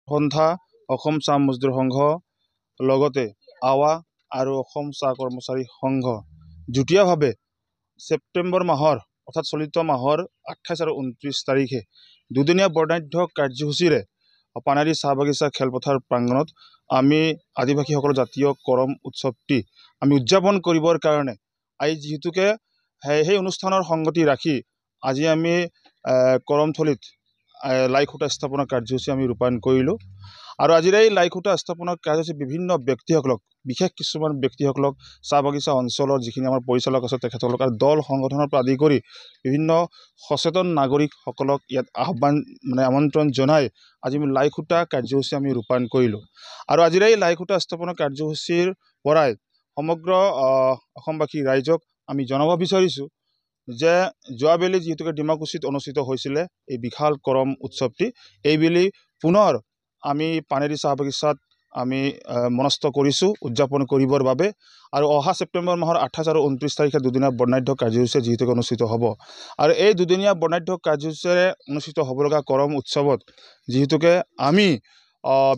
সন্থা অসম চাহ মজদুৰ সংঘ লগতে আৱা আৰু অসম চাহ কৰ্মচাৰী সংঘ যুটীয়াভাৱে ছেপ্টেম্বৰ মাহৰ অৰ্থাৎ চলিত মাহৰ 28 আৰু 29 তাৰিখে দুদিনীয়া বৰ্ণাঢ্য কাৰ্যসূচীৰে পানেৰী চাহ বাগিচা খেলপথাৰ প্ৰাংগণত আমি আদিবাসীসকলৰ জাতীয় কৰম উৎসৱটি আমি উদযাপন কৰিবৰ কাৰণে আজি যিহেতুকে সেই অনুষ্ঠানৰ সংগতি ৰাখি আজি আমি কৰমথলীত লাই খুঁটা স্থাপনৰ কাৰ্যসূচী আমি ৰূপায়ণ কৰিলোঁ আৰু আজিৰ এই লাই খুঁটা স্থাপনৰ কাৰ্যসূচী বিভিন্ন ব্যক্তিসকলক বিশেষ কিছুমান ব্যক্তিসকলক চাহ বাগিচা অঞ্চলৰ যিখিনি আমাৰ পৰিচালক আছে তেখেতসকলক আৰু দল সংগঠনৰ পৰা আদি কৰি বিভিন্ন সচেতন নাগৰিকসকলক ইয়াত আমন্ত্ৰণ জনাই আজি আমি লাই খুঁটা কাৰ্যসূচী আমি ৰূপায়ণ কৰিলোঁ আৰু আজিৰ এই লাই খুঁটা স্থাপনৰ কাৰ্যসূচীৰ পৰাই সমগ্ৰ অসমবাসী ৰাইজক আমি জনাব বিচাৰিছোঁ যে যোৱাবেলি যিহেতুকে ডিমাকুছিত অনুষ্ঠিত হৈছিলে এই বিশাল কৰম উৎসৱটি এইবেলি পুনৰ আমি পানেৰী চাহ বাগিচাত আমি মনস্থ কৰিছোঁ উদযাপন কৰিবৰ বাবে আৰু অহা ছেপ্টেম্বৰ মাহৰ 28 আৰু 29 তাৰিখে দুদিনীয়া বৰ্ণাঢ্য কাৰ্যসূচী যিহেতুকে অনুষ্ঠিত হ'ব আৰু এই দুদিনীয়া বৰ্ণাঢ্য কাৰ্যসূচীৰে অনুষ্ঠিত হ'ব লগা কৰম উৎসৱত যিহেতুকে আমি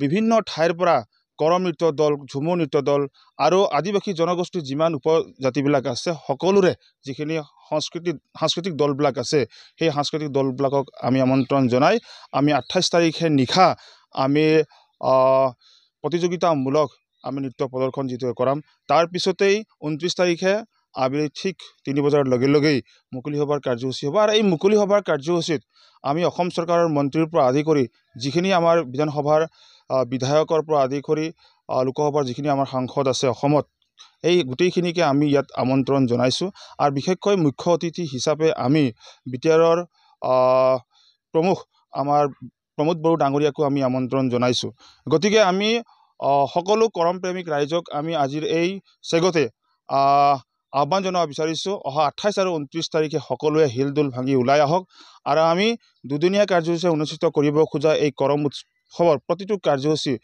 বিভিন্ন ঠাইৰ পৰা কৰম নৃত্য দল ঝুমুৰ নৃত্য দল আৰু আদিবাসী জনগোষ্ঠীৰ যিমান উপজাতিবিলাক আছে সকলোৰে যিখিনি সাংস্কৃতিক দলবিলাক আছে সেই সাংস্কৃতিক দলবিলাকক আমি আমন্ত্ৰণ জনাই আমি 28 তাৰিখে নিশা আমি প্ৰতিযোগিতামূলক আমি নৃত্য প্ৰদৰ্শন যিটো কৰাম তাৰ পিছতেই 29 তাৰিখে আবেলি ঠিক 3 বজাৰ লগে লগেই মুকলি সভাৰ কাৰ্যসূচী হ'ব আৰু এই মুকলি সভাৰ কাৰ্যসূচীত আমি অসম চৰকাৰৰ মন্ত্ৰীৰ পৰা আদি কৰি যিখিনি আমাৰ বিধানসভাৰ বিধায়কৰ পৰা আদি কৰি লোকসভাৰ যিখিনি আমাৰ সাংসদ আছে অসমত এই গোটেইখিনিকে আমি ইয়াত আমন্ত্ৰণ জনাইছোঁ আৰু বিশেষকৈ মুখ্য অতিথি হিচাপে আমি বিটিআৰৰ প্ৰমুখ আমাৰ প্ৰমোদ বড়ো ডাঙৰীয়াকো আমি আমন্ত্ৰণ জনাইছোঁ গতিকে আমি সকলো কৰম প্ৰেমিক ৰাইজক আমি আজিৰ এই চেগতে আহ্বান জনাব বিচাৰিছোঁ অহা 28 আৰু 29 তাৰিখে সকলোৱে হিলদোল ভাঙি ওলাই আহক আৰু আমি দুদিনীয়া কাৰ্যসূচী অনুষ্ঠিত কৰিব খোজা এই কৰম উৎসৱৰ প্ৰতিটো কাৰ্যসূচী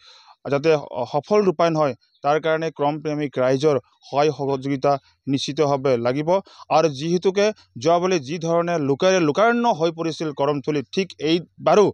যাতে সফল ৰূপায়ণ হয় তাৰ কাৰণে কৰম প্ৰেমিক ৰাইজৰ সহায় সহযোগিতা নিশ্চিতভাৱে লাগিব আৰু যিহেতুকে যোৱাবেলি যি ধৰণে লোকাৰণ্য হৈ পৰিছিল কৰমথলীত ঠিক এইবাৰো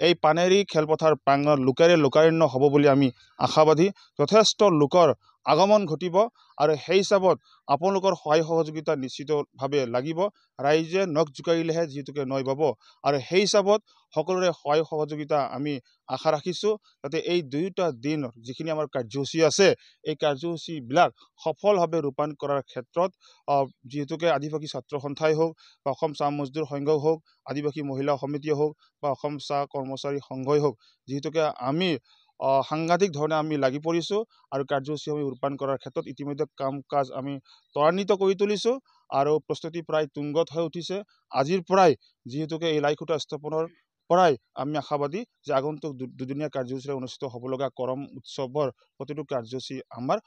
এই পানেৰী খেলপথাৰ প্ৰাংগণত লোকাৰণ্য হ'ব বুলি আমি আশাবাদী যথেষ্ট লোকৰ আগমন ঘটিব আৰু সেই হিচাপত আপোনালোকৰ সহায় সহযোগিতা নিশ্চিতভাৱে লাগিব ৰাইজে নখ জোকাৰিলেহে যিহেতুকে নৈ বাব আৰু সেই হিচাপত সকলোৰে সহায় সহযোগিতা আমি আশা ৰাখিছোঁ যাতে এই দুয়োটা দিন যিখিনি আমাৰ কাৰ্যসূচী আছে এই কাৰ্যসূচীবিলাক সফলভাৱে ৰূপায়ণ কৰাৰ ক্ষেত্ৰত যিহেতুকে আদিবাসী ছাত্ৰ সন্থাই হওক বা অসম চাহ মজদুৰ সংঘই হওক আদিবাসী মহিলা সমিতিয়ে হওক বা অসম চাহ কৰ্মচাৰী সংঘই হওক যিহেতুকে আমি সাংঘাতিক ধৰণে আমি লাগি পৰিছোঁ আৰু কাৰ্যসূচী আমি ৰূপায়ণ কৰাৰ ক্ষেত্ৰত ইতিমধ্যে কাম কাজ আমি ত্বৰান্বিত কৰি তুলিছোঁ আৰু প্ৰস্তুতি প্ৰায় তুংগত হৈ উঠিছে আজিৰ পৰাই যিহেতুকে এই লাই খুঁটা স্থাপনৰ পৰাই আমি আশাবাদী যে আগন্তুক দুদিনীয়া কাৰ্যসূচীৰে অনুষ্ঠিত হ'ব লগা কৰম উৎসৱৰ প্ৰতিটো কাৰ্যসূচী আমাৰ